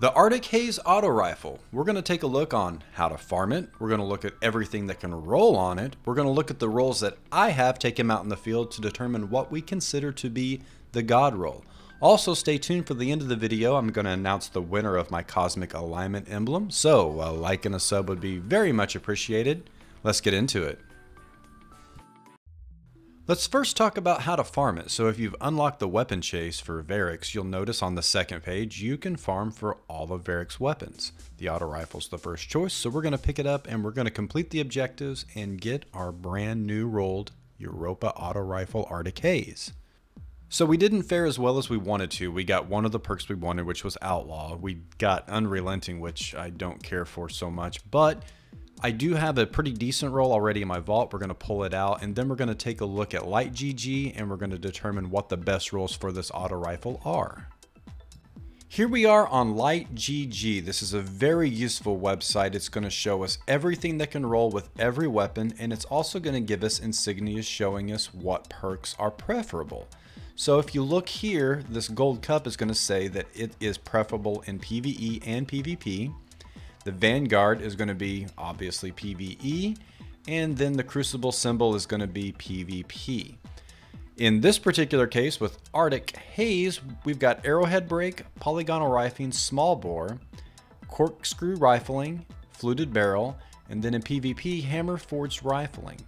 The Arctic Haze auto rifle. We're going to take a look on how to farm it. We're going to look at everything that can roll on it. We're going to look at the rolls that I have, take them out in the field to determine what we consider to be the God roll. Also, stay tuned for the end of the video. I'm going to announce the winner of my Cosmic Alignment emblem. So a like and a sub would be very much appreciated. Let's get into it. Let's first talk about how to farm it. So if you've unlocked the weapon chase for Varric's, you'll notice on the second page you can farm for all of Varric's weapons. The auto rifle's the first choice, so we're going to pick it up and we're going to complete the objectives and get our brand new rolled Europa auto rifle Arctic Haze. So we didn't fare as well as we wanted to. We got one of the perks we wanted, which was Outlaw. We got Unrelenting, which I don't care for so much, but I do have a pretty decent roll already in my vault. We're going to pull it out, and then we're going to take a look at Light GG, and we're going to determine what the best rolls for this auto rifle are. Here we are on Light GG. This is a very useful website. It's going to show us everything that can roll with every weapon, and it's also going to give us insignias showing us what perks are preferable. So if you look here, this gold cup is going to say that it is preferable in PvE and PvP. The Vanguard is going to be obviously PvE, and then the Crucible symbol is going to be PvP. In this particular case with Arctic Haze, we've got Arrowhead Break, Polygonal Rifling, Small Bore, Corkscrew Rifling, Fluted Barrel, and then in PvP, Hammer Forged Rifling.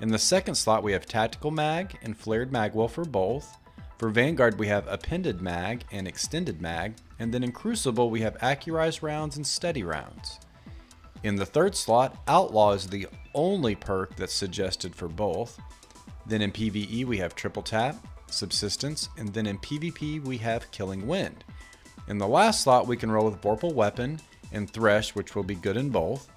In the second slot, we have Tactical Mag and Flared Magwell for both. For Vanguard, we have Appended Mag and Extended Mag, and then in Crucible, we have Accurized Rounds and Steady Rounds. In the third slot, Outlaw is the only perk that's suggested for both. Then in PvE, we have Triple Tap, Subsistence, and then in PvP, we have Killing Wind. In the last slot, we can roll with Vorpal Weapon and Thresh, which will be good in both.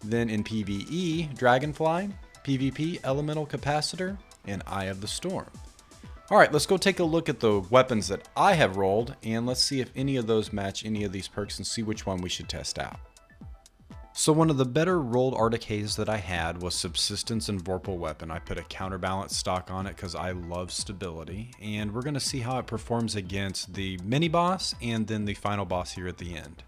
Then in PvE, Dragonfly, PvP, Elemental Capacitor, and Eye of the Storm. Alright, let's go take a look at the weapons that I have rolled, and let's see if any of those match any of these perks and see which one we should test out. So one of the better rolled Arctic Haze that I had was Subsistence and Vorpal Weapon. I put a counterbalance stock on it because I love stability, and we're going to see how it performs against the mini boss and then the final boss here at the end.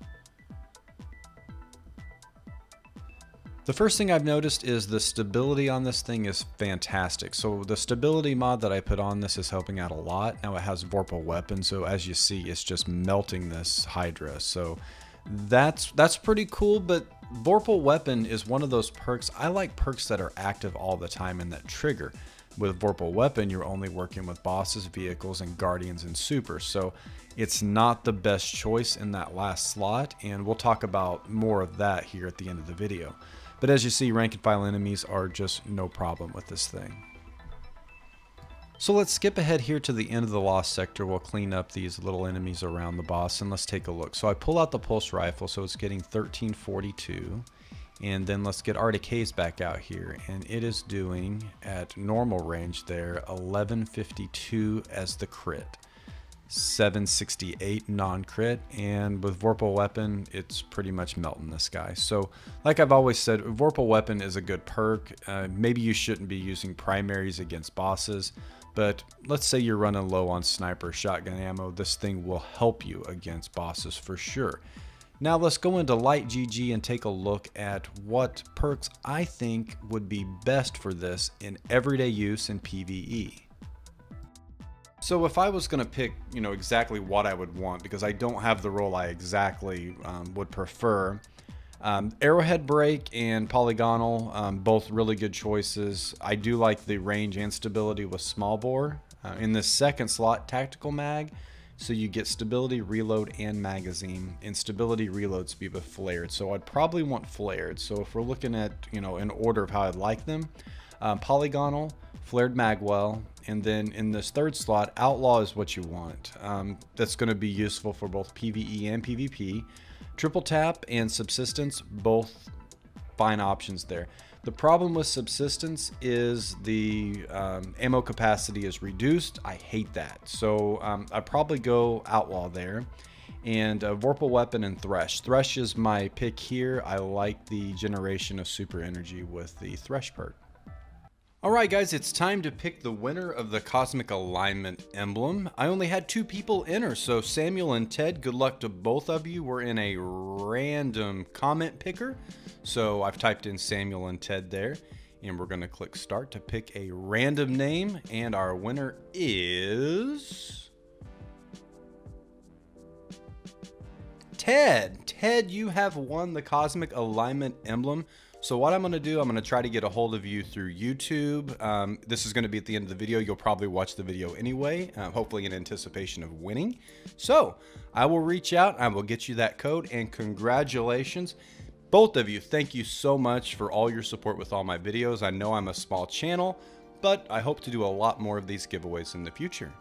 The first thing I've noticed is the stability on this thing is fantastic. So the stability mod that I put on this is helping out a lot. Now it has Vorpal Weapon, so as you see, it's just melting this Hydra. So that's pretty cool, but Vorpal Weapon is one of those perks. I like perks that are active all the time and that trigger. With Vorpal Weapon, you're only working with bosses, vehicles, and guardians and supers. So it's not the best choice in that last slot, and we'll talk about more of that here at the end of the video. But as you see, rank and file enemies are just no problem with this thing. So let's skip ahead here to the end of the Lost Sector. We'll clean up these little enemies around the boss and let's take a look. So I pull out the Pulse Rifle, so it's getting 1342. And then let's get Arctic Haze back out here. And it is doing, at normal range there, 1152 as the crit. 768 non-crit, and with Vorpal Weapon it's pretty much melting this guy. So like I've always said, Vorpal Weapon is a good perk. Maybe you shouldn't be using primaries against bosses, but let's say you're running low on sniper shotgun ammo, this thing will help you against bosses for sure. Now let's go into Light GG and take a look at what perks I think would be best for this in everyday use in PvE. So if I was going to pick, exactly what I would want, because I don't have the role I exactly would prefer, Arrowhead Break and Polygonal, both really good choices. I do like the range and stability with Small Bore. In the second slot, Tactical Mag, so you get stability, reload, and magazine, and stability reload speed with Flared. So I'd probably want Flared. So if we're looking at, in order of how I'd like them, Polygonal, Flared Magwell, and then in this third slot, Outlaw is what you want. That's going to be useful for both PvE and PvP. Triple Tap and Subsistence, both fine options there. The problem with Subsistence is the ammo capacity is reduced. I hate that. So I'd probably go Outlaw there. And Vorpal Weapon and Thresh. Thresh is my pick here. I like the generation of super energy with the Thresh perk. Alright guys, it's time to pick the winner of the Cosmic Alignment emblem. I only had 2 people enter, so Samuel and Ted, good luck to both of you. We're in a random comment picker. So I've typed in Samuel and Ted there, and we're going to click start to pick a random name, and our winner is Ted. Ted, you have won the Cosmic Alignment emblem. So what I'm going to do, I'm going to try to get a hold of you through YouTube. This is going to be at the end of the video. You'll probably watch the video anyway, hopefully in anticipation of winning. So I will reach out, I will get you that code, and congratulations. Both of you, thank you so much for all your support with all my videos. I know I'm a small channel, but I hope to do a lot more of these giveaways in the future.